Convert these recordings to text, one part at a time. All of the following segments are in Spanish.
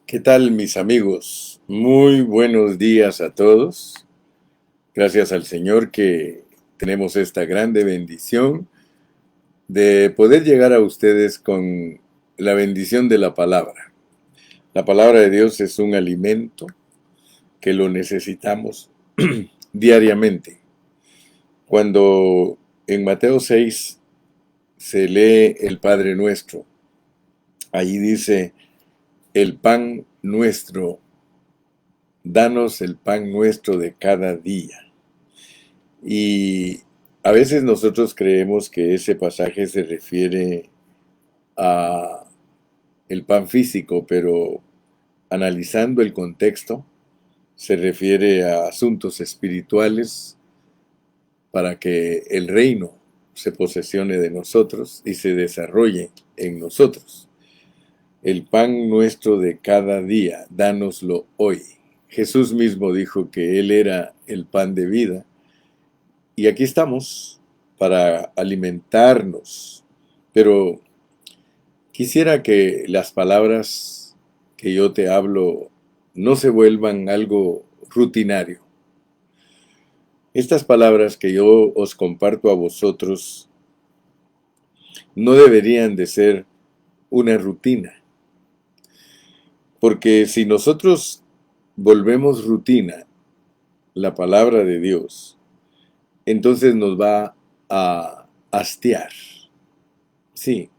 ¿Qué tal, mis amigos? Muy buenos días a todos. Gracias al Señor que tenemos esta grande bendición de poder llegar a ustedes con la bendición de la palabra. La palabra de Dios es un alimento que lo necesitamos diariamente. Cuando en Mateo 6 se lee el Padre Nuestro, allí dice, el pan nuestro, danos el pan nuestro de cada día. Y a veces nosotros creemos que ese pasaje se refiere a el pan físico, pero analizando el contexto, se refiere a asuntos espirituales para que el reino se posesione de nosotros y se desarrolle en nosotros. El pan nuestro de cada día, dánoslo hoy. Jesús mismo dijo que Él era el pan de vida. Y aquí estamos para alimentarnos. Pero quisiera que las palabras que yo te hablo no se vuelvan algo rutinario. Estas palabras que yo os comparto a vosotros no deberían de ser una rutina. Porque si nosotros volvemos rutina la palabra de Dios, entonces nos va a hastiar. Sí,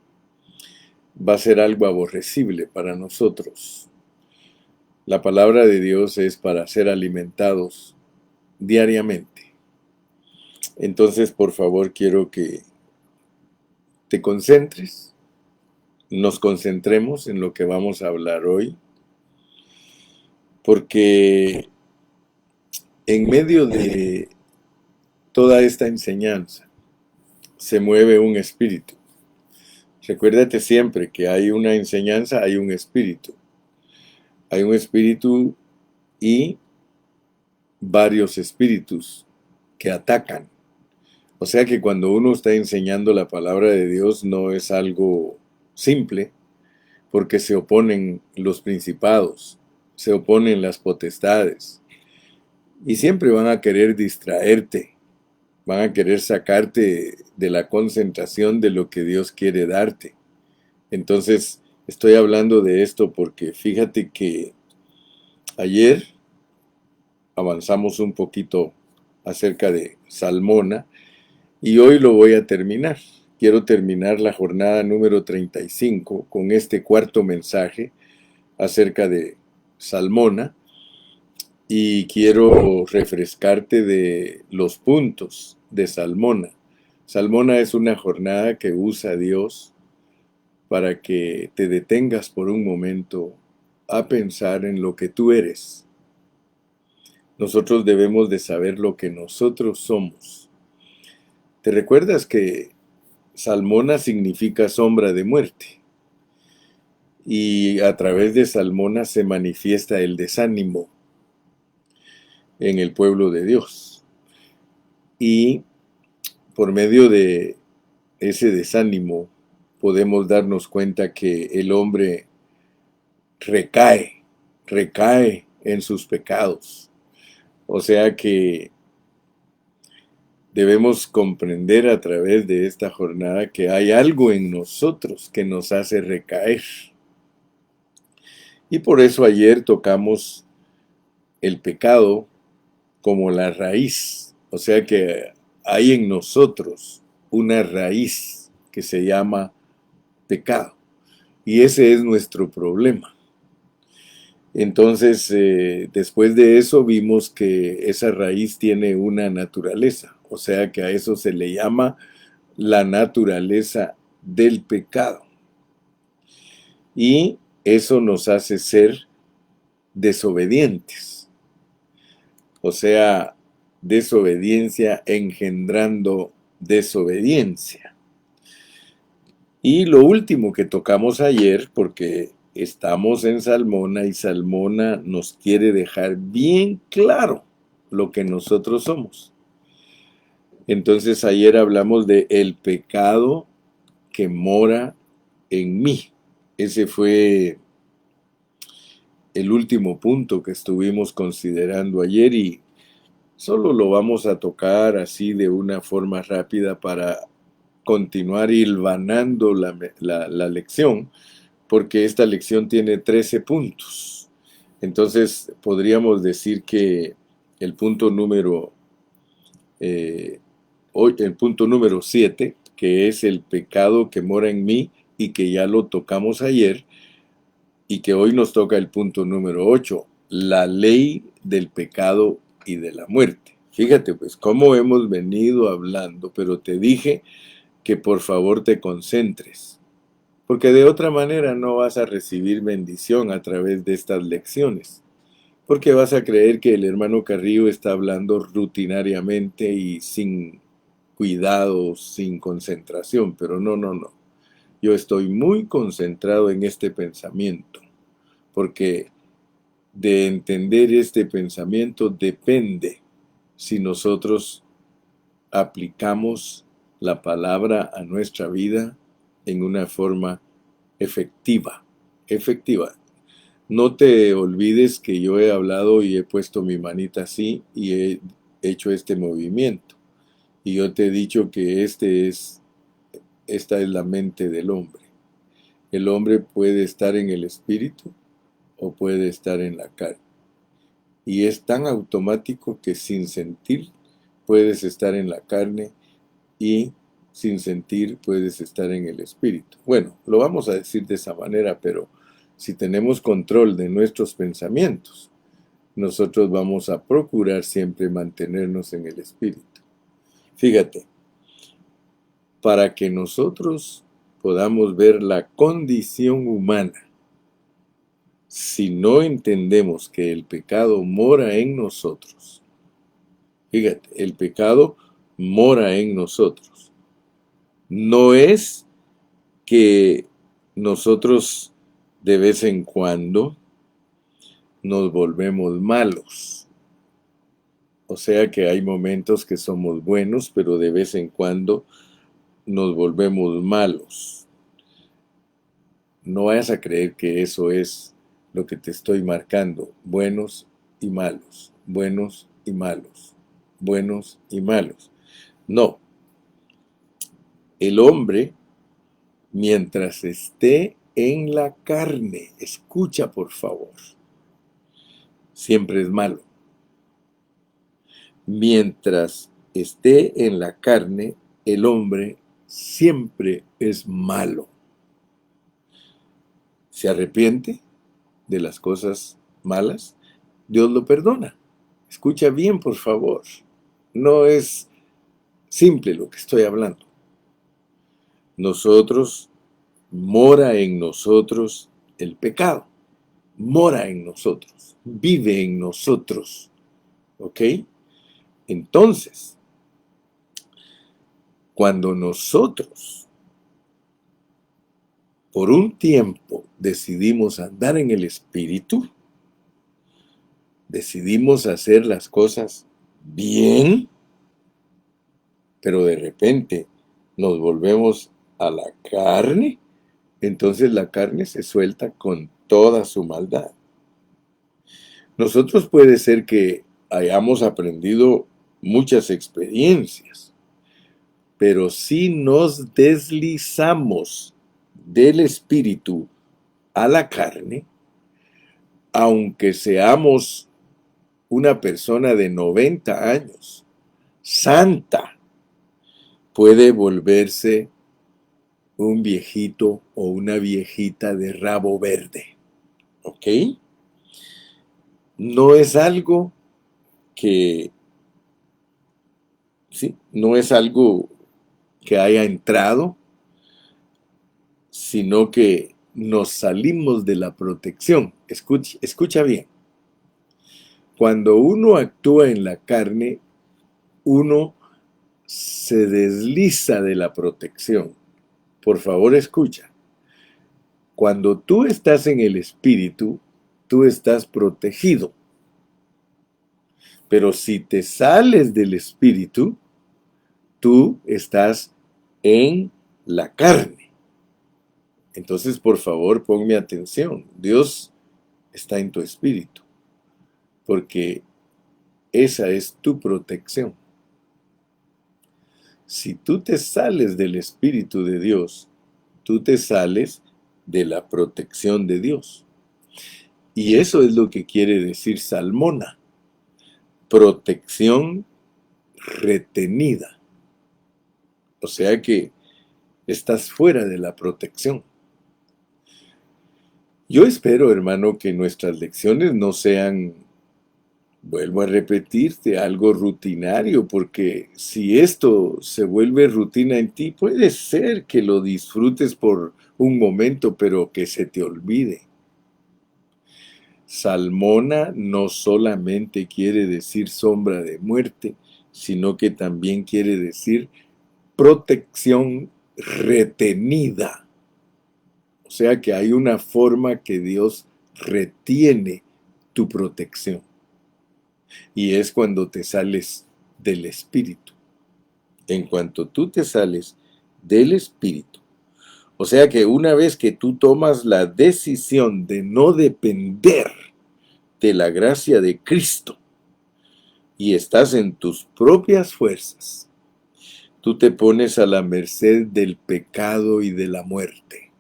va a ser algo aborrecible para nosotros. La palabra de Dios es para ser alimentados diariamente. Entonces, por favor, quiero que te concentres, nos concentremos en lo que vamos a hablar hoy, porque en medio de toda esta enseñanza se mueve un espíritu. Recuérdate siempre que hay una enseñanza, hay un espíritu. Hay un espíritu y varios espíritus que atacan. O sea que cuando uno está enseñando la palabra de Dios no es algo simple, porque se oponen los principados, se oponen las potestades, y siempre van a querer distraerte, van a querer sacarte de la concentración de lo que Dios quiere darte. Entonces, estoy hablando de esto porque fíjate que ayer avanzamos un poquito acerca de Salmona, y hoy lo voy a terminar. Quiero terminar la jornada número 35 con este cuarto mensaje acerca de Salmona, y quiero refrescarte de los puntos de Salmona. Salmona es una jornada que usa Dios para que te detengas por un momento a pensar en lo que tú eres. Nosotros debemos de saber lo que nosotros somos. ¿Te recuerdas que Salmona significa sombra de muerte? Y a través de Salmona se manifiesta el desánimo en el pueblo de Dios. Y por medio de ese desánimo podemos darnos cuenta que el hombre recae en sus pecados. O sea que debemos comprender a través de esta jornada que hay algo en nosotros que nos hace recaer. Y por eso ayer tocamos el pecado como la raíz. O sea que hay en nosotros una raíz que se llama pecado. Y ese es nuestro problema. Entonces, después de eso vimos que esa raíz tiene una naturaleza. O sea que a eso se le llama la naturaleza del pecado. Y eso nos hace ser desobedientes. O sea, desobediencia engendrando desobediencia. Y lo último que tocamos ayer, porque estamos en Salmona y Salmona nos quiere dejar bien claro lo que nosotros somos. Entonces ayer hablamos de el pecado que mora en mí. Ese fue el último punto que estuvimos considerando ayer y solo lo vamos a tocar así de una forma rápida para continuar hilvanando la lección, porque esta lección tiene 13 puntos. Entonces podríamos decir que el punto número, el punto número 7, que es el pecado que mora en mí y que ya lo tocamos ayer, y que hoy nos toca el punto número 8, la ley del pecado y de la muerte. Fíjate pues cómo hemos venido hablando, pero te dije que por favor te concentres, porque de otra manera no vas a recibir bendición a través de estas lecciones, porque vas a creer que el hermano Carrillo está hablando rutinariamente y sin cuidado, sin concentración, pero no, no, no. Yo estoy muy concentrado en este pensamiento, porque de entender este pensamiento depende si nosotros aplicamos la palabra a nuestra vida en una forma efectiva. Efectiva. No te olvides que yo he hablado y he puesto mi manita así y he hecho este movimiento. Y yo te he dicho que esta es la mente del hombre. El hombre puede estar en el espíritu o puede estar en la carne. Y es tan automático que sin sentir puedes estar en la carne y sin sentir puedes estar en el espíritu. Bueno, lo vamos a decir de esa manera, pero si tenemos control de nuestros pensamientos, nosotros vamos a procurar siempre mantenernos en el espíritu. Fíjate, para que nosotros podamos ver la condición humana, si no entendemos que el pecado mora en nosotros, fíjate, el pecado mora en nosotros. No es que nosotros de vez en cuando nos volvemos malos. O sea que hay momentos que somos buenos, pero de vez en cuando nos volvemos malos. No vayas a creer que eso es lo que te estoy marcando. Buenos y malos, buenos y malos, buenos y malos. No. El hombre, mientras esté en la carne, escucha por favor, siempre es malo. Mientras esté en la carne, el hombre siempre es malo. Se arrepiente de las cosas malas, Dios lo perdona. Escucha bien, por favor. No es simple lo que estoy hablando. Nosotros, mora en nosotros el pecado. Mora en nosotros. Vive en nosotros. ¿Ok? Entonces, cuando nosotros por un tiempo decidimos andar en el espíritu, decidimos hacer las cosas bien, pero de repente nos volvemos a la carne, entonces la carne se suelta con toda su maldad. Nosotros puede ser que hayamos aprendido muchas experiencias, pero si nos deslizamos del espíritu a la carne, aunque seamos una persona de 90 años, santa, puede volverse un viejito o una viejita de rabo verde. ¿Ok? No es algo que, ¿sí? No es algo que haya entrado, sino que nos salimos de la protección. Escucha bien. Cuando uno actúa en la carne, uno se desliza de la protección. Por favor, escucha. Cuando tú estás en el espíritu, tú estás protegido. Pero si te sales del espíritu, tú estás en la carne. Entonces, por favor, ponme atención. Dios está en tu espíritu, porque esa es tu protección. Si tú te sales del Espíritu de Dios, tú te sales de la protección de Dios. Y eso es lo que quiere decir salmona, protección retenida. O sea que estás fuera de la protección. Yo espero, hermano, que nuestras lecciones no sean, vuelvo a repetirte, algo rutinario, porque si esto se vuelve rutina en ti, puede ser que lo disfrutes por un momento, pero que se te olvide. Salmona no solamente quiere decir sombra de muerte, sino que también quiere decir protección retenida. O sea que hay una forma que Dios retiene tu protección. Y es cuando te sales del Espíritu. En cuanto tú te sales del Espíritu. O sea que una vez que tú tomas la decisión de no depender de la gracia de Cristo y estás en tus propias fuerzas, tú te pones a la merced del pecado y de la muerte.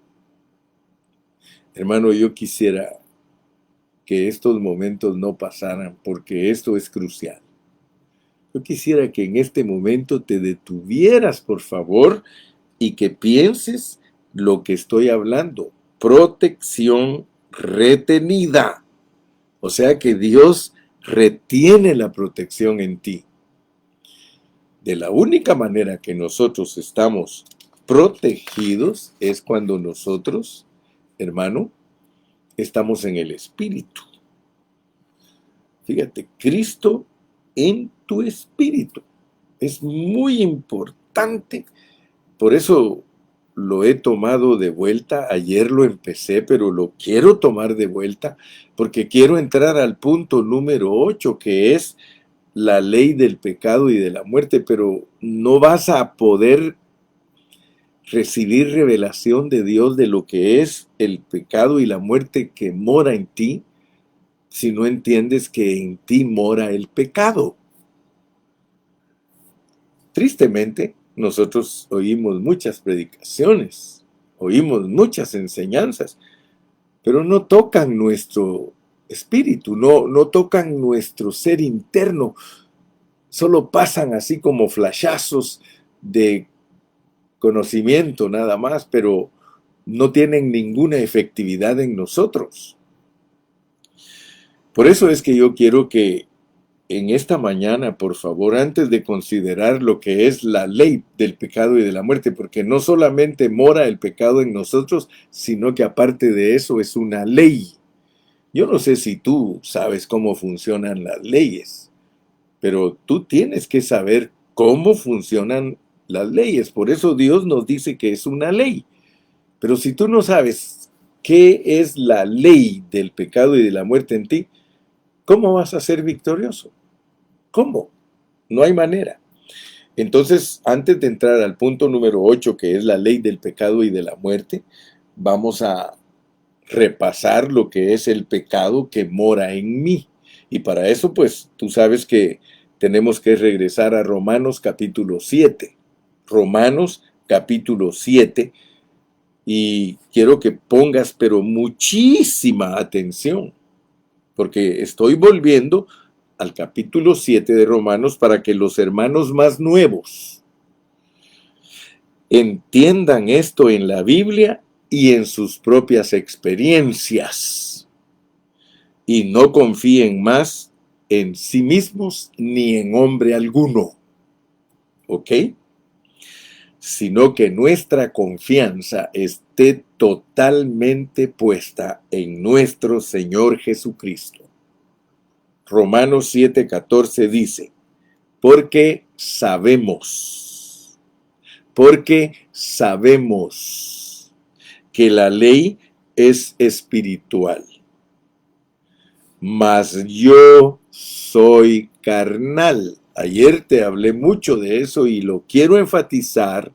Hermano, yo quisiera que estos momentos no pasaran, porque esto es crucial. Yo quisiera que en este momento te detuvieras, por favor, y que pienses lo que estoy hablando. Protección retenida. O sea que Dios retiene la protección en ti. De la única manera que nosotros estamos protegidos es cuando nosotros, hermano, estamos en el Espíritu. Fíjate, Cristo en tu espíritu. Es muy importante. Por eso lo he tomado de vuelta. Ayer lo empecé, pero lo quiero tomar de vuelta porque quiero entrar al punto número 8, que es la ley del pecado y de la muerte. Pero no vas a poder recibir revelación de Dios de lo que es el pecado y la muerte que mora en ti si no entiendes que en ti mora el pecado. Tristemente, nosotros oímos muchas predicaciones, oímos muchas enseñanzas, pero no tocan nuestro espíritu, no tocan nuestro ser interno, solo pasan así como flashazos de conocimiento nada más, pero no tienen ninguna efectividad en nosotros. Por eso es que yo quiero que en esta mañana, por favor, antes de considerar lo que es la ley del pecado y de la muerte, porque no solamente mora el pecado en nosotros, sino que aparte de eso es una ley. Yo no sé si tú sabes cómo funcionan las leyes, pero tú tienes que saber cómo funcionan las leyes. Por eso Dios nos dice que es una ley. Pero si tú no sabes qué es la ley del pecado y de la muerte en ti, ¿cómo vas a ser victorioso? ¿Cómo? No hay manera. Entonces, antes de entrar al punto número 8, que es la ley del pecado y de la muerte, vamos a repasar lo que es el pecado que mora en mí. Y para eso, pues, tú sabes que tenemos que regresar a Romanos capítulo 7. Romanos capítulo 7. Y quiero que pongas, pero muchísima atención, porque estoy volviendo al capítulo 7 de Romanos para que los hermanos más nuevos entiendan esto en la Biblia y en sus propias experiencias y no confíen más en sí mismos ni en hombre alguno, ¿ok? Sino que nuestra confianza esté totalmente puesta en nuestro Señor Jesucristo. Romanos 7:14 dice, porque sabemos que la ley es espiritual, mas yo soy carnal. Ayer te hablé mucho de eso y lo quiero enfatizar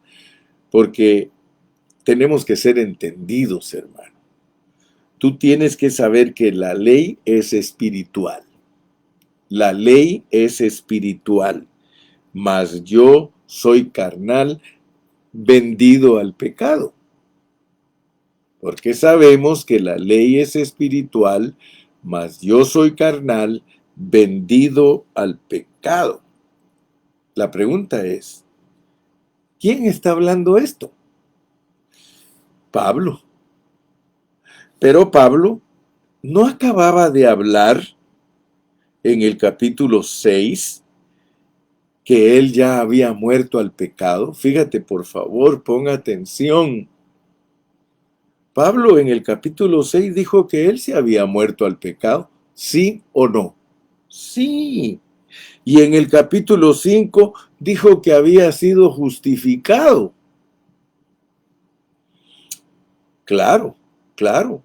porque tenemos que ser entendidos, hermano. tú tienes que saber que la ley es espiritual. La ley es espiritual, mas yo soy carnal, vendido al pecado. Porque sabemos que la ley es espiritual, mas yo soy carnal, vendido al pecado. La pregunta es, ¿quién está hablando esto? Pablo. Pero Pablo no acababa de hablar en el capítulo 6 que él ya había muerto al pecado. Fíjate, por favor, ponga atención. Pablo en el capítulo 6 dijo que él se había muerto al pecado. ¿Sí o no? Sí. Y en el capítulo 5 dijo que había sido justificado. Claro, claro.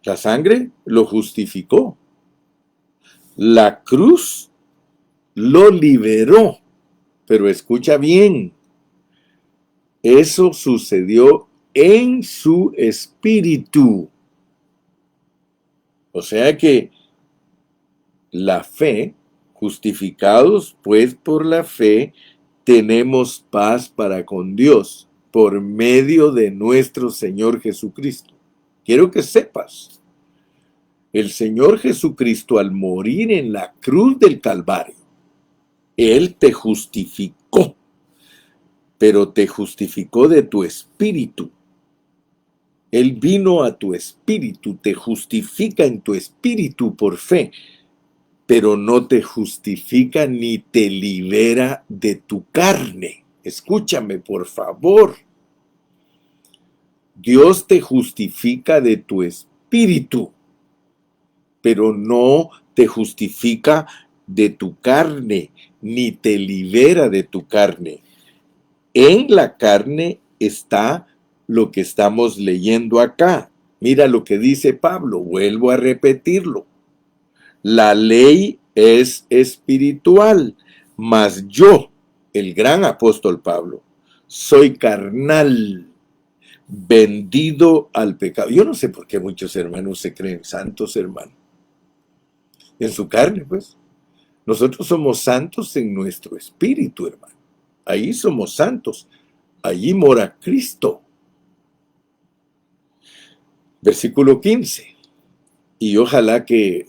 La sangre lo justificó. La cruz lo liberó. Pero escucha bien, eso sucedió en su espíritu. O sea que la fe, justificados pues por la fe, tenemos paz para con Dios por medio de nuestro Señor Jesucristo. Quiero que sepas, el Señor Jesucristo al morir en la cruz del Calvario, Él te justificó, pero te justificó de tu espíritu. Él vino a tu espíritu, te justifica en tu espíritu por fe, pero no te justifica ni te libera de tu carne. Escúchame, por favor. Dios te justifica de tu espíritu, pero no te justifica de tu carne, ni te libera de tu carne. En la carne está lo que estamos leyendo acá. Mira lo que dice Pablo, vuelvo a repetirlo. La ley es espiritual, mas yo, el gran apóstol Pablo, soy carnal, vendido al pecado. Yo no sé por qué muchos hermanos se creen santos, hermano. En su carne, pues. Nosotros somos santos en nuestro espíritu, hermano. Ahí somos santos. Allí mora Cristo. Versículo 15. Y ojalá que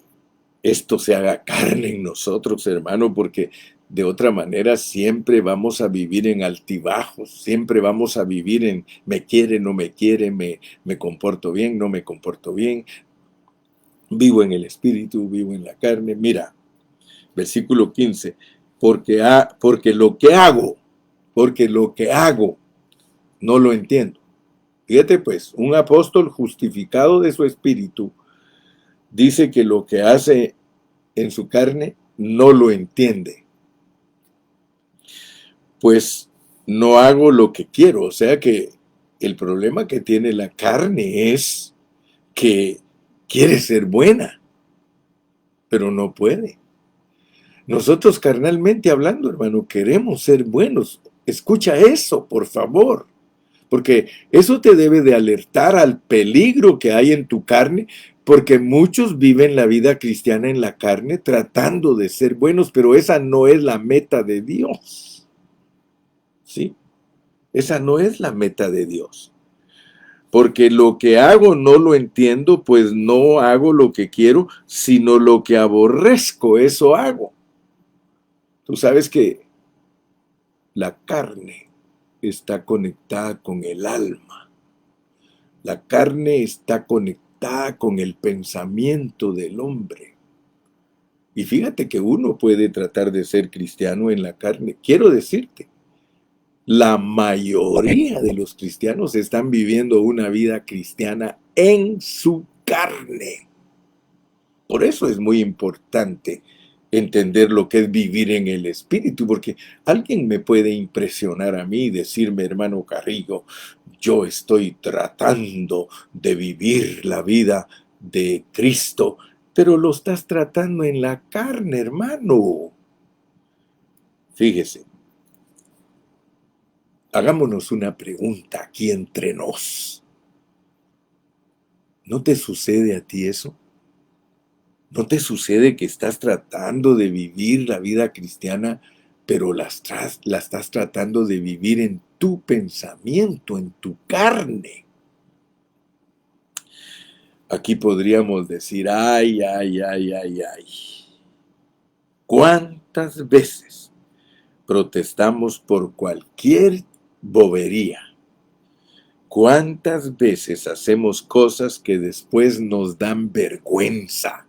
esto se haga carne en nosotros, hermano, porque de otra manera siempre vamos a vivir en altibajos, siempre vamos a vivir en me quiere, no me quiere, me comporto bien, no me comporto bien, vivo en el espíritu, vivo en la carne. Mira, versículo 15, porque lo que hago, no lo entiendo. Fíjate pues, un apóstol justificado de su espíritu dice que lo que hace en su carne no lo entiende. Pues no hago lo que quiero. O sea que el problema que tiene la carne es que quiere ser buena, pero no puede. Nosotros carnalmente hablando, hermano, queremos ser buenos. Escucha eso, por favor. Porque eso te debe de alertar al peligro que hay en tu carne, porque muchos viven la vida cristiana en la carne tratando de ser buenos, pero esa no es la meta de Dios. ¿Sí? Esa no es la meta de Dios. Porque lo que hago no lo entiendo, pues no hago lo que quiero, sino lo que aborrezco, eso hago. Tú sabes que la carne está conectada con el alma. La carne está conectada con el pensamiento del hombre. Y fíjate que uno puede tratar de ser cristiano en la carne. Quiero decirte, la mayoría de los cristianos están viviendo una vida cristiana en su carne. Por eso es muy importante entender lo que es vivir en el espíritu, porque alguien me puede impresionar a mí y decirme, hermano Carrillo, yo estoy tratando de vivir la vida de Cristo, pero lo estás tratando en la carne, hermano. Fíjese, hagámonos una pregunta aquí entre nos. ¿No te sucede a ti eso? ¿No te sucede que estás tratando de vivir la vida cristiana, pero la estás tratando de vivir en tu pensamiento, en tu carne? Aquí podríamos decir, ay, ay, ay, ay, ay. ¿Cuántas veces protestamos por cualquier bobería? ¿Cuántas veces hacemos cosas que después nos dan vergüenza?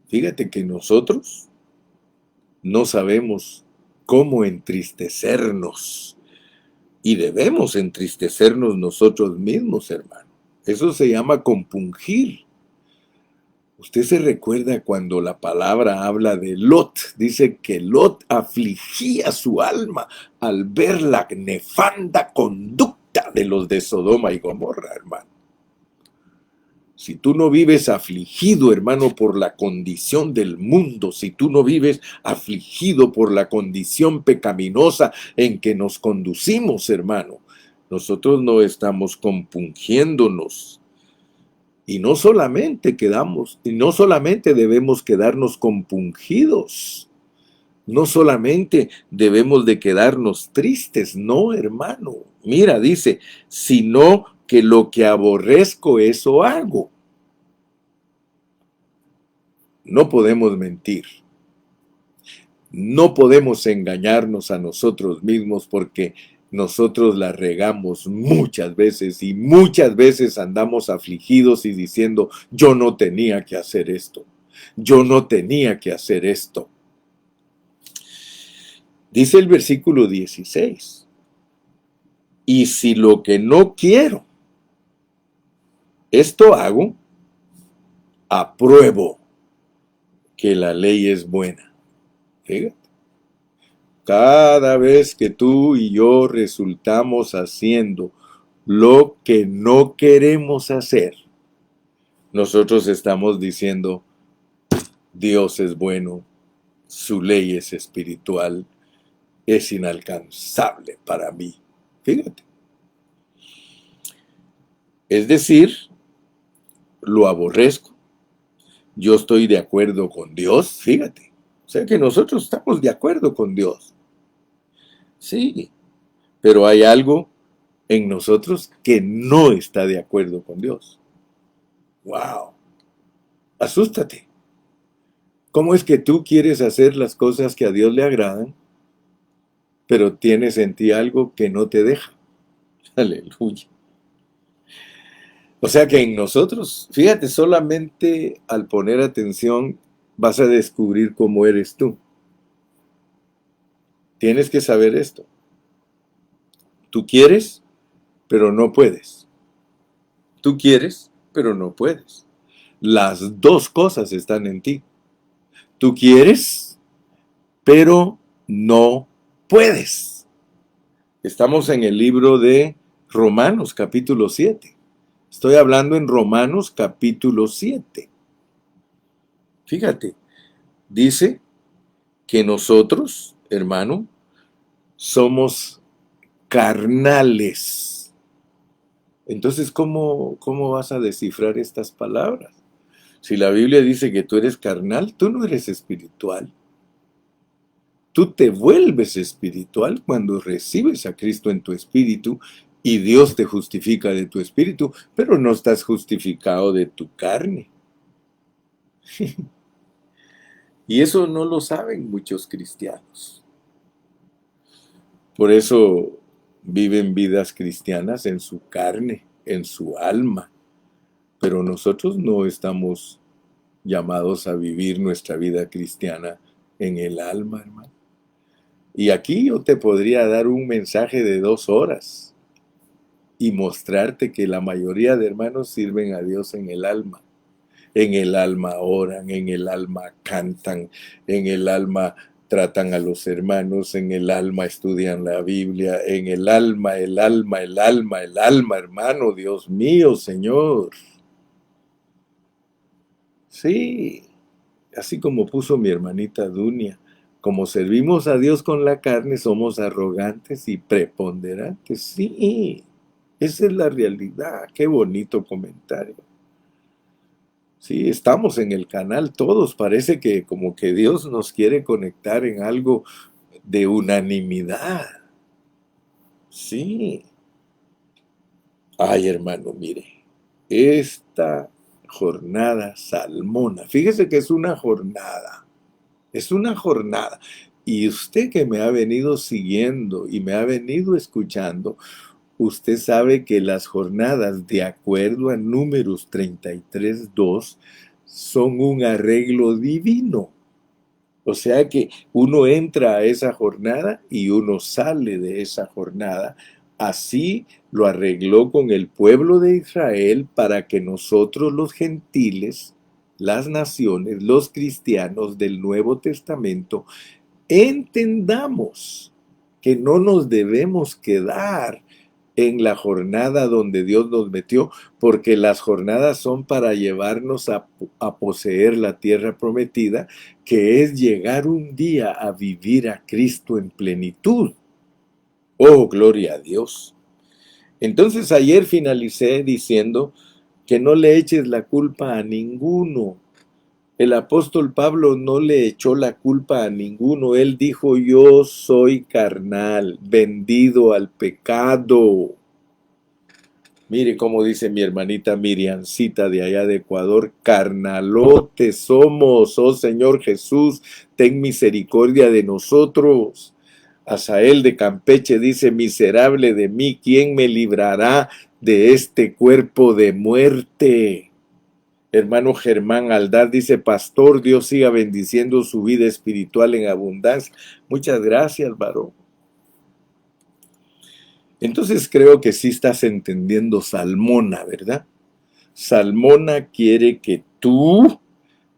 Fíjate que nosotros no sabemos cómo entristecernos y debemos entristecernos nosotros mismos, hermano. Eso se llama compungir. Usted se recuerda cuando la palabra habla de Lot. Dice que Lot afligía su alma al ver la nefanda conducta de los de Sodoma y Gomorra, hermano. Si tú no vives afligido, hermano, por la condición del mundo, si tú no vives afligido por la condición pecaminosa en que nos conducimos, hermano, nosotros no estamos compungiéndonos. Y no solamente debemos quedarnos compungidos, no solamente debemos de quedarnos tristes, no, hermano. Mira, dice, sino que lo que aborrezco, eso hago. No podemos mentir. No podemos engañarnos a nosotros mismos porque nosotros la regamos muchas veces y muchas veces andamos afligidos y diciendo, yo no tenía que hacer esto. Yo no tenía que hacer esto. Dice el versículo 16. Y si lo que no quiero, esto hago, apruebo que la ley es buena. Fíjate. Cada vez que tú y yo resultamos haciendo lo que no queremos hacer, nosotros estamos diciendo, Dios es bueno, su ley es espiritual, es inalcanzable para mí. Fíjate. Es decir, lo aborrezco. Yo estoy de acuerdo con Dios, fíjate. O sea que nosotros estamos de acuerdo con Dios. Sí, pero hay algo en nosotros que no está de acuerdo con Dios. ¡Wow! Asústate. ¿Cómo es que tú quieres hacer las cosas que a Dios le agradan, pero tienes en ti algo que no te deja? Aleluya. O sea que en nosotros, fíjate, solamente al poner atención vas a descubrir cómo eres tú. Tienes que saber esto. Tú quieres, pero no puedes. Tú quieres, pero no puedes. Las dos cosas están en ti. Tú quieres, pero no puedes. Estamos en el libro de Romanos, capítulo 7. Estoy hablando en Romanos, capítulo 7. Fíjate, dice que nosotros, hermano, somos carnales. Entonces, ¿cómo vas a descifrar estas palabras? Si la Biblia dice que tú eres carnal, tú no eres espiritual. Tú te vuelves espiritual cuando recibes a Cristo en tu espíritu y Dios te justifica de tu espíritu, pero no estás justificado de tu carne. Y eso no lo saben muchos cristianos. Por eso viven vidas cristianas en su carne, en su alma. Pero nosotros no estamos llamados a vivir nuestra vida cristiana en el alma, hermano. Y aquí yo te podría dar un mensaje de 2 horas y mostrarte que la mayoría de hermanos sirven a Dios en el alma. En el alma oran, en el alma cantan, en el alma tratan a los hermanos, en el alma estudian la Biblia, en el alma, hermano, Dios mío, Señor. Sí, así como puso mi hermanita Dunia, como servimos a Dios con la carne, somos arrogantes y preponderantes. Sí, Esa es la realidad. Qué bonito comentario. Sí, estamos en el canal todos. Parece que como que Dios nos quiere conectar en algo de unanimidad. Sí. Ay, hermano, mire, esta jornada salmona, fíjese que es una jornada. Y usted que me ha venido siguiendo y me ha venido escuchando, usted sabe que las jornadas, de acuerdo a Números 33:2, son un arreglo divino. O sea que uno entra a esa jornada y uno sale de esa jornada. Así lo arregló con el pueblo de Israel para que nosotros los gentiles, las naciones, los cristianos del Nuevo Testamento, entendamos que no nos debemos quedar en la jornada donde Dios nos metió, porque las jornadas son para llevarnos a poseer la tierra prometida, que es llegar un día a vivir a Cristo en plenitud. Oh, gloria a Dios. Entonces ayer finalicé diciendo que no le eches la culpa a ninguno. El apóstol Pablo no le echó la culpa a ninguno. Él dijo: yo soy carnal, vendido al pecado. Mire cómo dice mi hermanita Miriancita de allá de Ecuador: carnalotes somos, oh Señor Jesús, ten misericordia de nosotros. Asael de Campeche dice: miserable de mí, ¿quién me librará de este cuerpo de muerte? Hermano Germán Aldad dice: pastor, Dios siga bendiciendo su vida espiritual en abundancia. Muchas gracias, varón. Entonces creo que sí estás entendiendo Salmona, ¿verdad? Salmona quiere que tú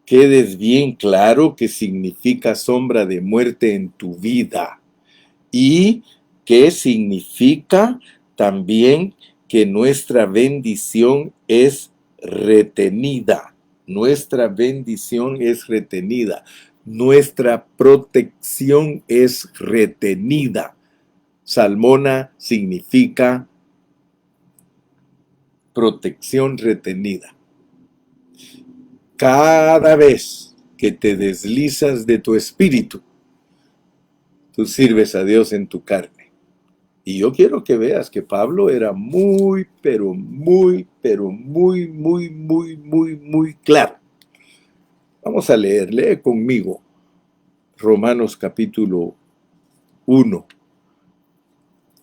quedes bien claro qué significa sombra de muerte en tu vida y qué significa también que nuestra bendición es retenida. Nuestra bendición es retenida. Nuestra protección es retenida. Salmona significa protección retenida. Cada vez que te deslizas de tu espíritu, tú sirves a Dios en tu carne. Y yo quiero que veas que Pablo era muy, pero muy, pero muy, muy, muy, muy, muy claro. Vamos a leer, lee conmigo Romanos capítulo 1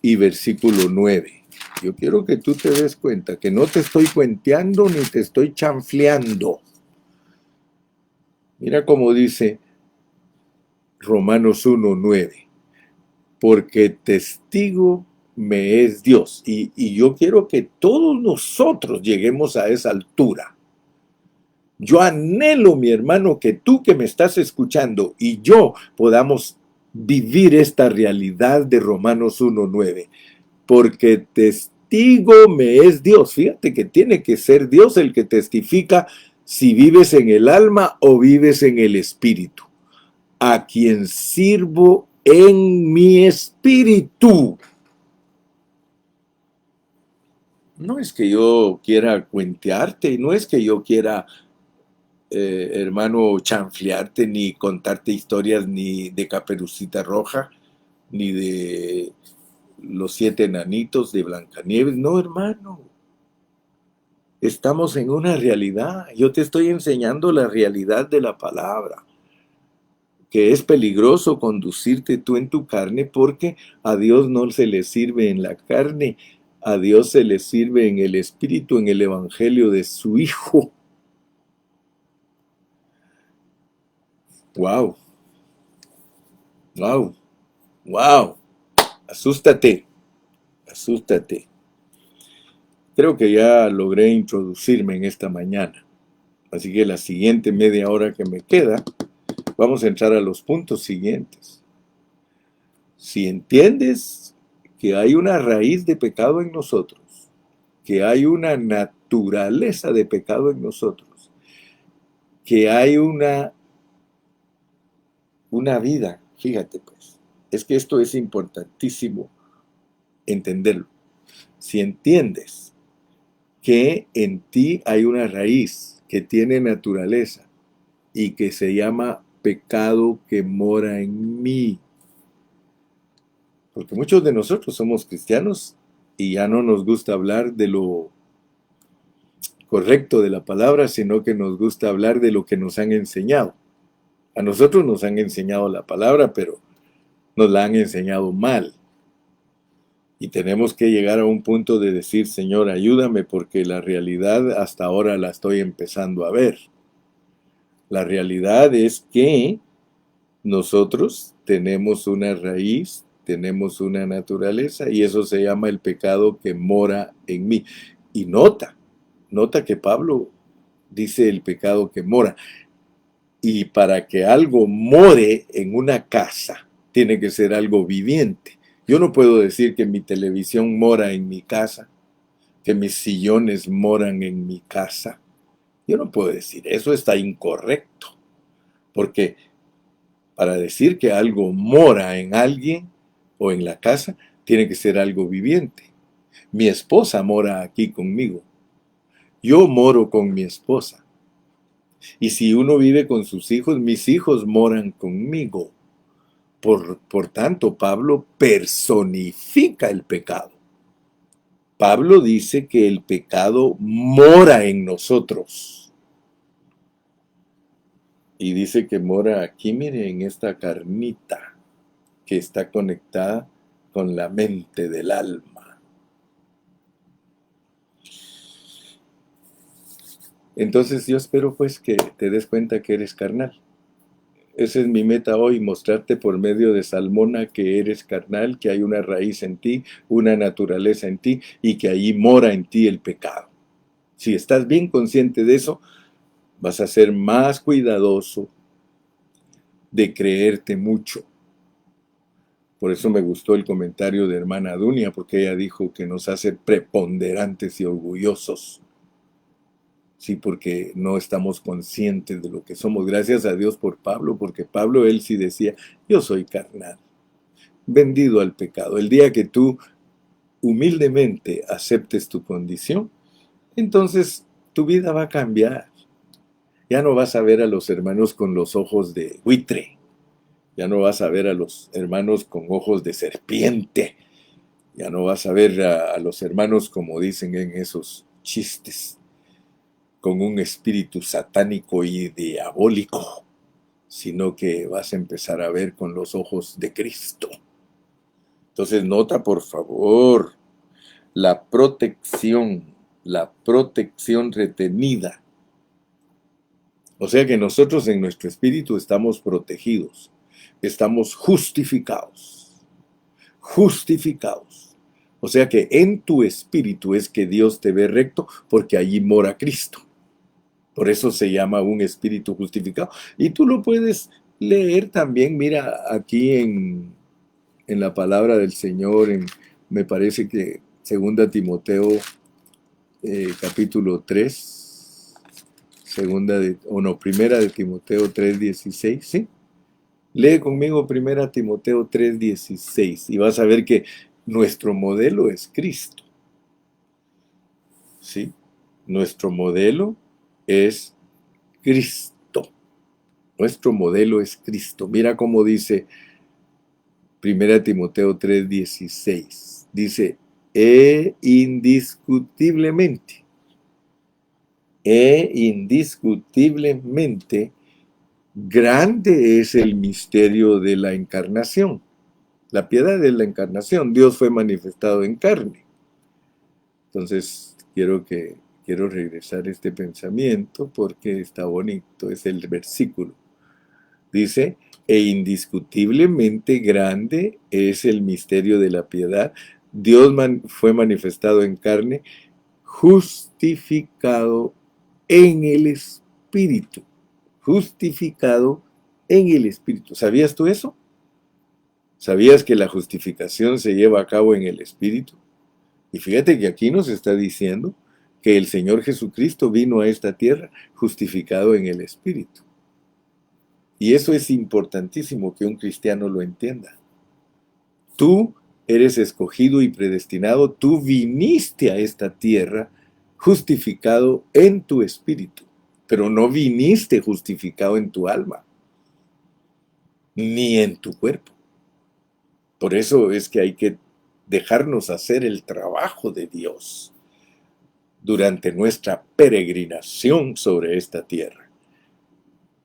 y versículo 9. Yo quiero que tú te des cuenta que no te estoy cuenteando ni te estoy chanfleando. Mira cómo dice Romanos 1:9. Porque testigo me es Dios. Y yo quiero que todos nosotros lleguemos a esa altura. Yo anhelo, mi hermano, que tú que me estás escuchando y yo podamos vivir esta realidad de Romanos 1:9. Porque testigo me es Dios. Fíjate que tiene que ser Dios el que testifica si vives en el alma o vives en el espíritu. A quien sirvo en mi espíritu. No es que yo quiera cuentearte, no es que yo quiera, hermano, chanflearte, ni contarte historias ni de Caperucita Roja, ni de los 7 enanitos de Blancanieves. No, hermano. Estamos en una realidad. Yo te estoy enseñando la realidad de la palabra. Que es peligroso conducirte tú en tu carne, porque a Dios no se le sirve en la carne, a Dios se le sirve en el Espíritu, en el Evangelio de su Hijo. ¡Wow! ¡Wow! ¡Wow! Asústate, asústate. Creo que ya logré introducirme en esta mañana. Así que la siguiente media hora que me queda, vamos a entrar a los puntos siguientes. Si entiendes que hay una raíz de pecado en nosotros, que hay una naturaleza de pecado en nosotros, que hay una vida, fíjate pues, es que esto es importantísimo entenderlo. si entiendes que en ti hay una raíz que tiene naturaleza y que se llama pecado que mora en mí. Porque muchos de nosotros somos cristianos y ya no nos gusta hablar de lo correcto de la palabra, sino que nos gusta hablar de lo que nos han enseñado. A nosotros nos han enseñado la palabra, pero nos la han enseñado mal. Y tenemos que llegar a un punto de decir, Señor, ayúdame, porque la realidad hasta ahora la estoy empezando a ver. La realidad es que nosotros tenemos una raíz, tenemos una naturaleza, y eso se llama el pecado que mora en mí. Y nota que Pablo dice el pecado que mora. Y para que algo more en una casa, tiene que ser algo viviente. Yo no puedo decir que mi televisión mora en mi casa, que mis sillones moran en mi casa. Yo no puedo decir eso, está incorrecto. Porque para decir que algo mora en alguien o en la casa, tiene que ser algo viviente. Mi esposa mora aquí conmigo. Yo moro con mi esposa. Y si uno vive con sus hijos, mis hijos moran conmigo. Por tanto, Pablo personifica el pecado. Pablo dice que el pecado mora en nosotros. Y dice que mora aquí, mire, en esta carnita que está conectada con la mente del alma. Entonces yo espero pues que te des cuenta que eres carnal. Esa es mi meta hoy, mostrarte por medio de Salmona que eres carnal, que hay una raíz en ti, una naturaleza en ti y que allí mora en ti el pecado. Si estás bien consciente de eso, vas a ser más cuidadoso de creerte mucho. Por eso me gustó el comentario de hermana Dunia, porque ella dijo que nos hace preponderantes y orgullosos. Sí, porque no estamos conscientes de lo que somos. Gracias a Dios por Pablo, porque Pablo, él sí decía, yo soy carnal, vendido al pecado. El día que tú humildemente aceptes tu condición, entonces tu vida va a cambiar. Ya no vas a ver a los hermanos con los ojos de buitre. Ya no vas a ver a los hermanos con ojos de serpiente. Ya no vas a ver a los hermanos, como dicen en esos chistes, con un espíritu satánico y diabólico, sino que vas a empezar a ver con los ojos de Cristo. Entonces nota, por favor, la protección retenida. O sea que nosotros en nuestro espíritu estamos protegidos, estamos justificados. O sea que en tu espíritu es que Dios te ve recto, porque allí mora Cristo. Por eso se llama un espíritu justificado. Y tú lo puedes leer también, mira, aquí en la palabra del Señor, me parece que 2 Timoteo capítulo 3, primera de Timoteo 3:16, ¿sí? Lee conmigo 1 Timoteo 3:16 y vas a ver que nuestro modelo es Cristo. ¿Sí? Nuestro modelo es Cristo. Nuestro modelo es Cristo. Mira cómo dice 1 Timoteo 3:16. Dice, indiscutiblemente, grande es el misterio de la encarnación. La piedad de la encarnación. Dios fue manifestado en carne. Entonces, quiero regresar a este pensamiento porque está bonito. Es el versículo. Dice, indiscutiblemente grande es el misterio de la piedad. Dios fue manifestado en carne, justificado en el Espíritu. Justificado en el Espíritu. ¿Sabías tú eso? ¿Sabías que la justificación se lleva a cabo en el Espíritu? Y fíjate que aquí nos está diciendo que el Señor Jesucristo vino a esta tierra justificado en el Espíritu. Y eso es importantísimo que un cristiano lo entienda. Tú eres escogido y predestinado, tú viniste a esta tierra justificado en tu espíritu, pero no viniste justificado en tu alma, ni en tu cuerpo. Por eso es que hay que dejarnos hacer el trabajo de Dios durante nuestra peregrinación sobre esta tierra.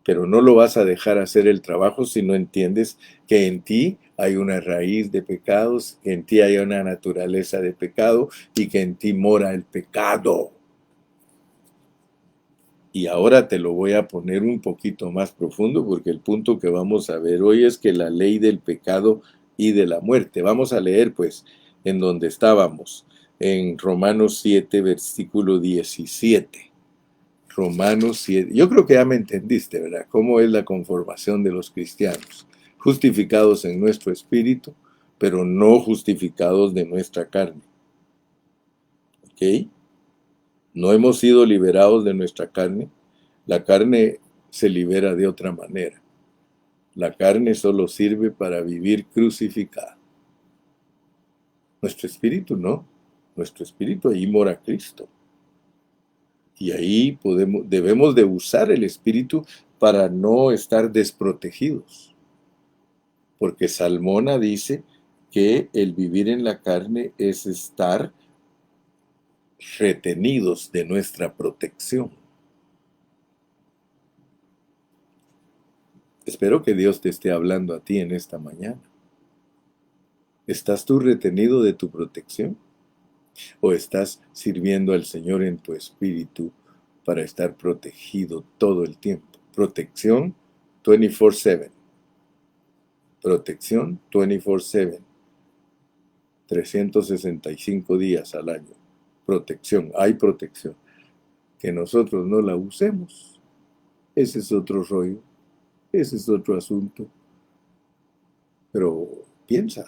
Pero no lo vas a dejar hacer el trabajo si no entiendes que en ti hay una raíz de pecados, que en ti hay una naturaleza de pecado y que en ti mora el pecado. Y ahora te lo voy a poner un poquito más profundo porque el punto que vamos a ver hoy es que la ley del pecado y de la muerte. Vamos a leer pues en donde estábamos, en Romanos 7, versículo 17. Romanos 7. Yo creo que ya me entendiste, ¿verdad? ¿Cómo es la conformación de los cristianos? Justificados en nuestro espíritu, pero no justificados de nuestra carne. ¿Ok? No hemos sido liberados de nuestra carne. La carne se libera de otra manera. La carne solo sirve para vivir crucificada. Nuestro espíritu no. Nuestro espíritu, ahí mora Cristo. Y ahí debemos de usar el espíritu para no estar desprotegidos. Porque Salmona dice que el vivir en la carne es estar retenidos de nuestra protección. Espero que Dios te esté hablando a ti en esta mañana. ¿Estás tú retenido de tu protección? ¿O estás sirviendo al Señor en tu espíritu para estar protegido todo el tiempo? Protección 24/7. Protección 24/7. 365 días al año. Protección, hay protección. Que nosotros no la usemos, ese es otro rollo, ese es otro asunto. Pero piensa,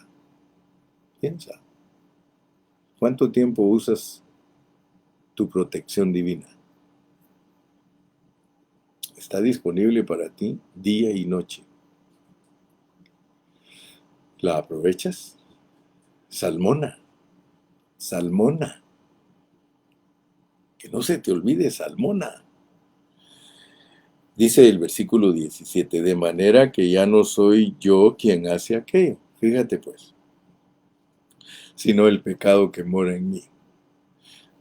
¿cuánto tiempo usas tu protección divina? Está disponible para ti día y noche. ¿La aprovechas? Salmona. Que no se te olvide, Salmona. Dice el versículo 17, de manera que ya no soy yo quien hace aquello. Fíjate pues, sino el pecado que mora en mí.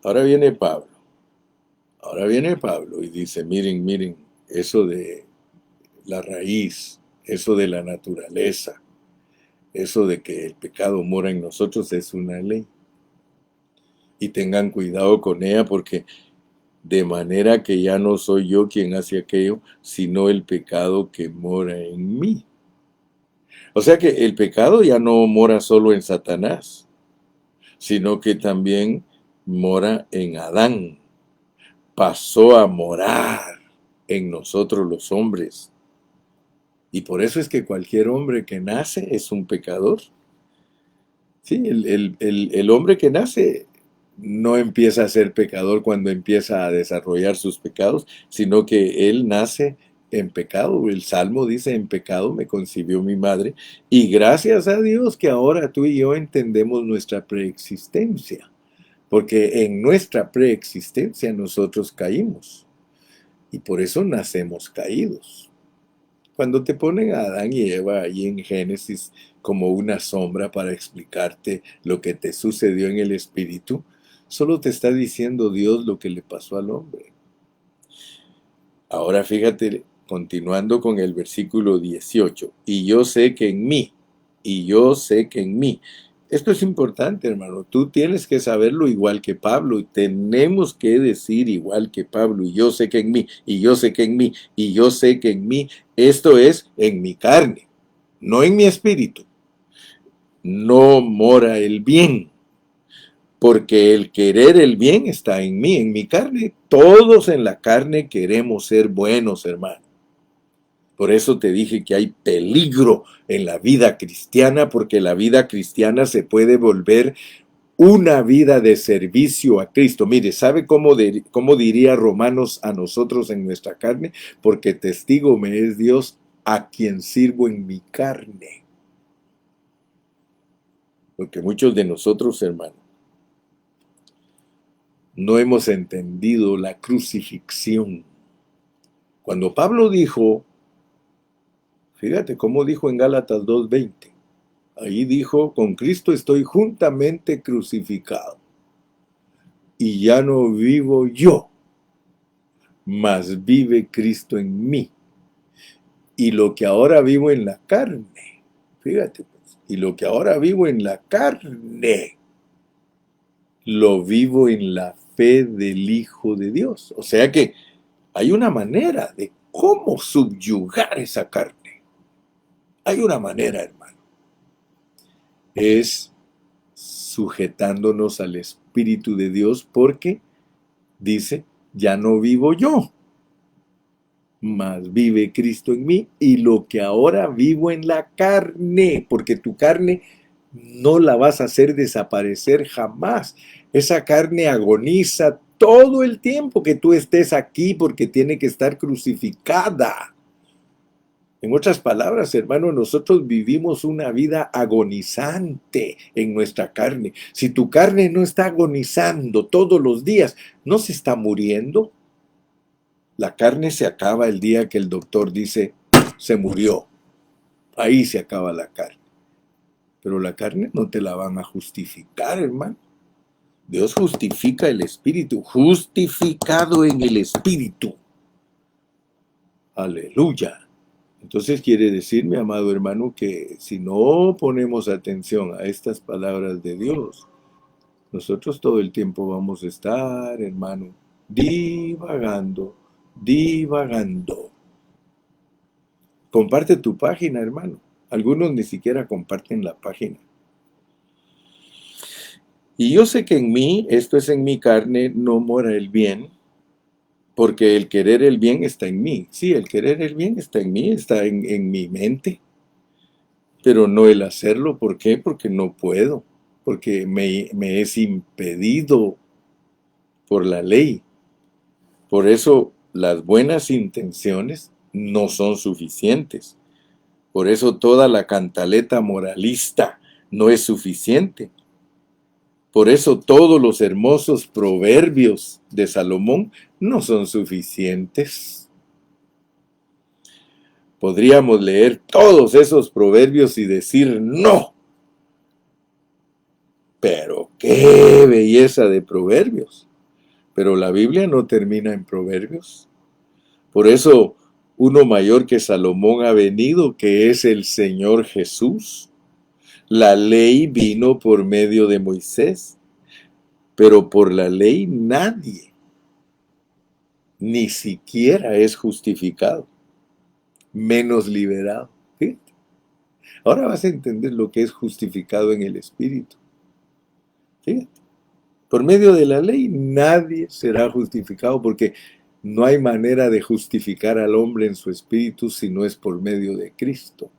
Ahora viene Pablo y dice, miren, eso de la raíz, eso de la naturaleza, eso de que el pecado mora en nosotros es una ley. Y tengan cuidado con ella porque de manera que ya no soy yo quien hace aquello, sino el pecado que mora en mí. O sea que el pecado ya no mora solo en Satanás, sino que también mora en Adán. Pasó a morar en nosotros los hombres. Y por eso es que cualquier hombre que nace es un pecador. Sí, el hombre que nace no empieza a ser pecador cuando empieza a desarrollar sus pecados, sino que él nace en pecado. El Salmo dice, en pecado me concibió mi madre. Y gracias a Dios que ahora tú y yo entendemos nuestra preexistencia, porque en nuestra preexistencia nosotros caímos y por eso nacemos caídos. Cuando te ponen a Adán y Eva ahí en Génesis como una sombra para explicarte lo que te sucedió en el espíritu, solo te está diciendo Dios lo que le pasó al hombre. Ahora fíjate, continuando con el versículo 18, y yo sé que en mí, esto es importante, hermano, tú tienes que saberlo igual que Pablo, y tenemos que decir igual que Pablo, y yo sé que en mí, y yo sé que en mí, y yo sé que en mí, esto es en mi carne, no en mi espíritu, no mora el bien. Porque el querer el bien está en mí, en mi carne. Todos en la carne queremos ser buenos, hermano. Por eso te dije que hay peligro en la vida cristiana, porque la vida cristiana se puede volver una vida de servicio a Cristo. Mire, ¿sabe cómo diría Romanos a nosotros en nuestra carne? Porque testigo me es Dios a quien sirvo en mi carne. Porque muchos de nosotros, hermano, no hemos entendido la crucifixión. Cuando Pablo dijo, fíjate cómo dijo en Gálatas 2:20, ahí dijo, con Cristo estoy juntamente crucificado, y ya no vivo yo, mas vive Cristo en mí. Y lo que ahora vivo en la carne, fíjate, pues, y lo que ahora vivo en la carne, lo vivo en la fe del Hijo de Dios. O sea que hay una manera de cómo subyugar esa carne. Hay una manera, hermano. Es sujetándonos al Espíritu de Dios porque dice, ya no vivo yo, mas vive Cristo en mí, y lo que ahora vivo en la carne, porque tu carne no la vas a hacer desaparecer jamás. Esa carne agoniza todo el tiempo que tú estés aquí porque tiene que estar crucificada. En otras palabras, hermano, nosotros vivimos una vida agonizante en nuestra carne. Si tu carne no está agonizando todos los días, ¿no se está muriendo? La carne se acaba el día que el doctor dice, se murió. Ahí se acaba la carne. Pero la carne no te la van a justificar, hermano. Dios justifica el espíritu, justificado en el espíritu. Aleluya. Entonces quiere decir, mi amado hermano, que si no ponemos atención a estas palabras de Dios, nosotros todo el tiempo vamos a estar, hermano, divagando, divagando. Comparte tu página, hermano. Algunos ni siquiera comparten la página. Y yo sé que en mí, esto es en mi carne, no mora el bien, porque el querer el bien está en mí. Sí, el querer el bien está en mí, está en mi mente, pero no el hacerlo. ¿Por qué? Porque no puedo, porque me es impedido por la ley. Por eso las buenas intenciones no son suficientes. Por eso toda la cantaleta moralista no es suficiente. Por eso todos los hermosos proverbios de Salomón no son suficientes. Podríamos leer todos esos proverbios y decir no. Pero qué belleza de proverbios. Pero la Biblia no termina en proverbios. Por eso uno mayor que Salomón ha venido, que es el Señor Jesús. La ley vino por medio de Moisés, pero por la ley nadie, ni siquiera es justificado, menos liberado. Fíjate. Ahora vas a entender lo que es justificado en el Espíritu. Fíjate. Por medio de la ley nadie será justificado porque no hay manera de justificar al hombre en su espíritu si no es por medio de Cristo.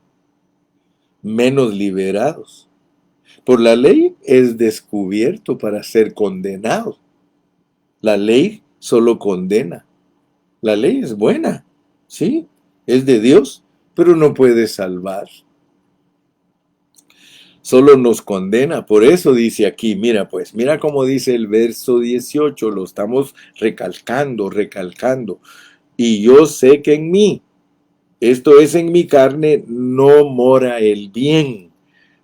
Menos liberados. Por la ley es descubierto para ser condenado. La ley solo condena. La ley es buena, ¿sí? Es de Dios, pero no puede salvar. Solo nos condena. Por eso dice aquí, mira pues, mira cómo dice el verso 18, lo estamos recalcando. Y yo sé que en mí, esto es en mi carne, no mora el bien.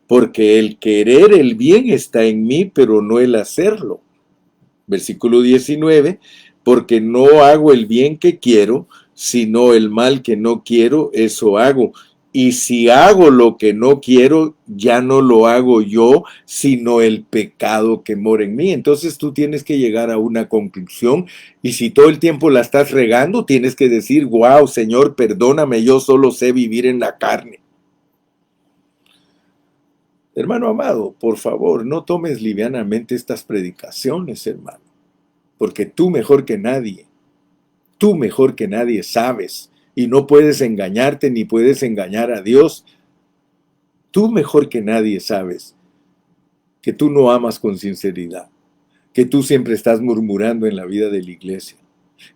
Porque el querer el bien está en mí, pero no el hacerlo. Versículo 19, porque no hago el bien que quiero, sino el mal que no quiero, eso hago. Y si hago lo que no quiero, ya no lo hago yo, sino el pecado que mora en mí. Entonces tú tienes que llegar a una conclusión, y si todo el tiempo la estás regando, tienes que decir, wow, Señor, perdóname, yo solo sé vivir en la carne. Hermano amado, por favor, no tomes livianamente estas predicaciones, hermano, porque tú mejor que nadie sabes, y no puedes engañarte ni puedes engañar a Dios. Tú mejor que nadie sabes que tú no amas con sinceridad, que tú siempre estás murmurando en la vida de la iglesia,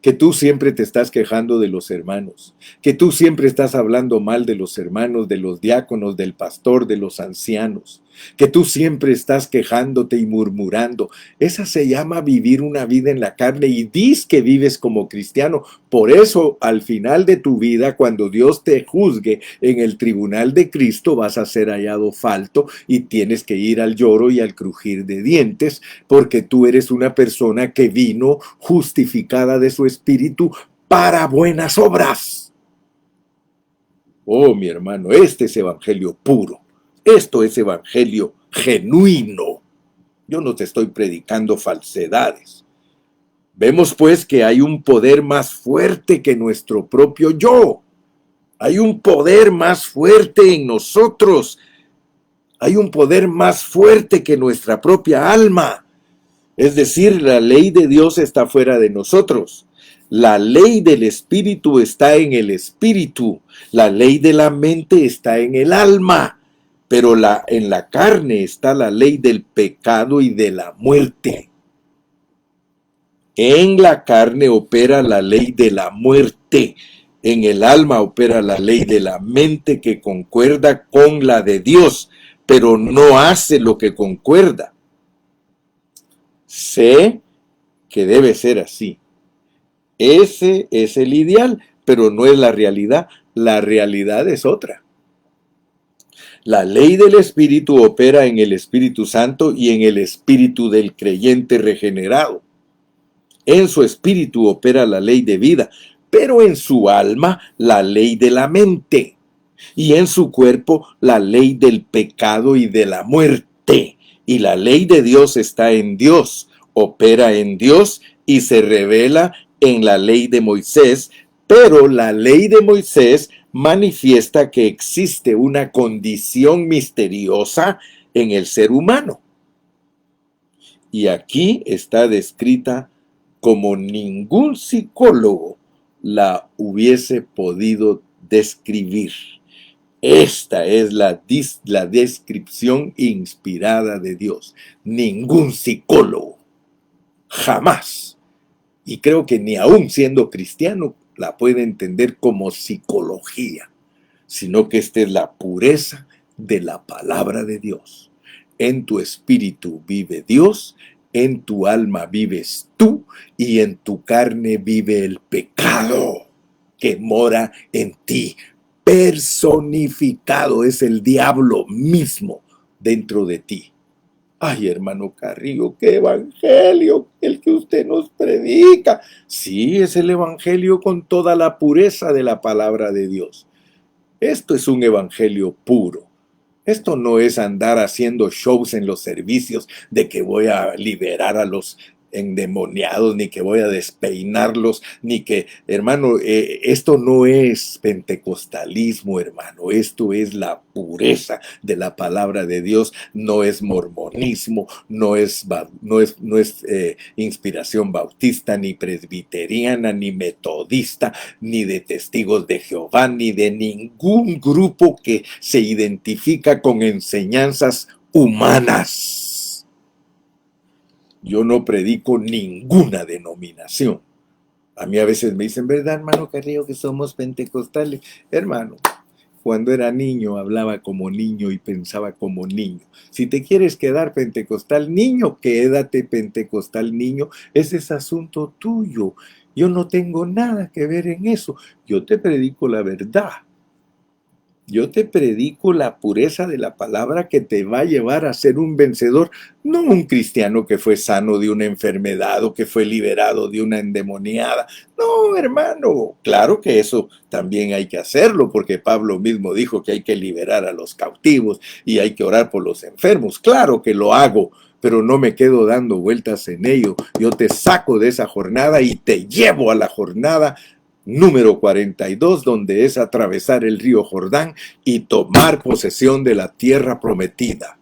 que tú siempre te estás quejando de los hermanos, que tú siempre estás hablando mal de los hermanos, de los diáconos, del pastor, de los ancianos, que tú siempre estás quejándote y murmurando. Esa se llama vivir una vida en la carne y dices que vives como cristiano. Por eso, al final de tu vida, cuando Dios te juzgue en el tribunal de Cristo, vas a ser hallado falto y tienes que ir al lloro y al crujir de dientes, porque tú eres una persona que vino justificada de su espíritu para buenas obras. Oh, mi hermano, este es evangelio puro. Esto es evangelio genuino. Yo no te estoy predicando falsedades. Vemos pues que hay un poder más fuerte que nuestro propio yo. Hay un poder más fuerte en nosotros. Hay un poder más fuerte que nuestra propia alma. Es decir, la ley de Dios está fuera de nosotros. La ley del espíritu está en el espíritu. La ley de la mente está en el alma. Pero en la carne está la ley del pecado y de la muerte. En la carne opera la ley de la muerte. En el alma opera la ley de la mente que concuerda con la de Dios, pero no hace lo que concuerda. Sé que debe ser así. Ese es el ideal, pero no es la realidad. La realidad es otra. La ley del Espíritu opera en el Espíritu Santo y en el espíritu del creyente regenerado. En su espíritu opera la ley de vida, pero en su alma la ley de la mente. Y en su cuerpo la ley del pecado y de la muerte. Y la ley de Dios está en Dios, opera en Dios y se revela en la ley de Moisés, pero la ley de Moisés manifiesta que existe una condición misteriosa en el ser humano. Y aquí está descrita como ningún psicólogo la hubiese podido describir. Esta es la descripción inspirada de Dios. Ningún psicólogo, jamás. Y creo que ni aún siendo cristiano la puede entender como psicología, sino que esta es la pureza de la palabra de Dios. En tu espíritu vive Dios, en tu alma vives tú y en tu carne vive el pecado que mora en ti. Personificado es el diablo mismo dentro de ti. Ay, hermano Carrillo, qué evangelio el que usted nos predica. Sí, es el evangelio con toda la pureza de la palabra de Dios. Esto es un evangelio puro. Esto no es andar haciendo shows en los servicios de que voy a liberar a los endemoniados, ni que voy a despeinarlos, ni que, hermano, esto no es pentecostalismo, hermano, esto es la pureza de la palabra de Dios, no es mormonismo, no es inspiración bautista, ni presbiteriana, ni metodista, ni de testigos de Jehová, ni de ningún grupo que se identifica con enseñanzas humanas. Yo no predico ninguna denominación. A mí a veces me dicen, ¿verdad, hermano Carrillo, que somos pentecostales? Hermano, cuando era niño hablaba como niño y pensaba como niño. Si te quieres quedar pentecostal niño, quédate pentecostal niño. Ese es asunto tuyo. Yo no tengo nada que ver en eso. Yo te predico la verdad. Yo te predico la pureza de la palabra que te va a llevar a ser un vencedor, no un cristiano que fue sano de una enfermedad o que fue liberado de una endemoniada. No, hermano, claro que eso también hay que hacerlo, porque Pablo mismo dijo que hay que liberar a los cautivos y hay que orar por los enfermos. Claro que lo hago, pero no me quedo dando vueltas en ello. Yo te saco de esa jornada y te llevo a la jornada número 42, donde es atravesar el río Jordán y tomar posesión de la tierra prometida.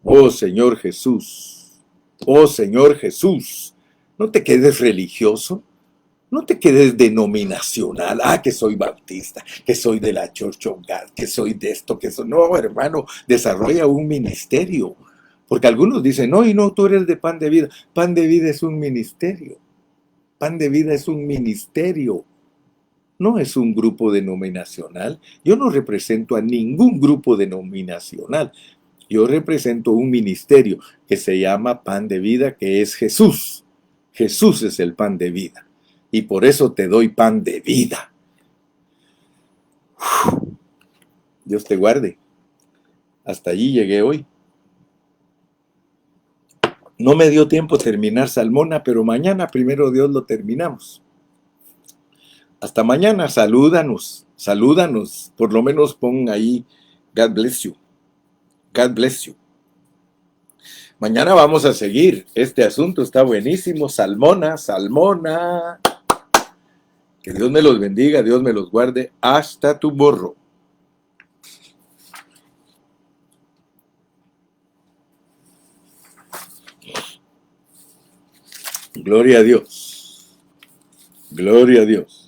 Oh Señor Jesús, oh Señor Jesús, no te quedes religioso, no te quedes denominacional, que soy bautista, que soy de la Church of God, que soy de esto, que soy... No, hermano, desarrolla un ministerio, porque algunos dicen, no, y no, tú eres de Pan de Vida. Pan de Vida es un ministerio. Pan de Vida es un ministerio, no es un grupo denominacional. Yo no represento a ningún grupo denominacional. Yo represento un ministerio que se llama Pan de Vida, que es Jesús. Jesús es el pan de vida. Y por eso te doy pan de vida. Dios te guarde. Hasta allí llegué hoy. No me dio tiempo terminar Salmona, pero mañana, primero Dios, lo terminamos. Hasta mañana, salúdanos. Por lo menos pon ahí, God bless you. God bless you. Mañana vamos a seguir. Este asunto está buenísimo. Salmona. Que Dios me los bendiga, Dios me los guarde. Hasta tu borro. Gloria a Dios. Gloria a Dios.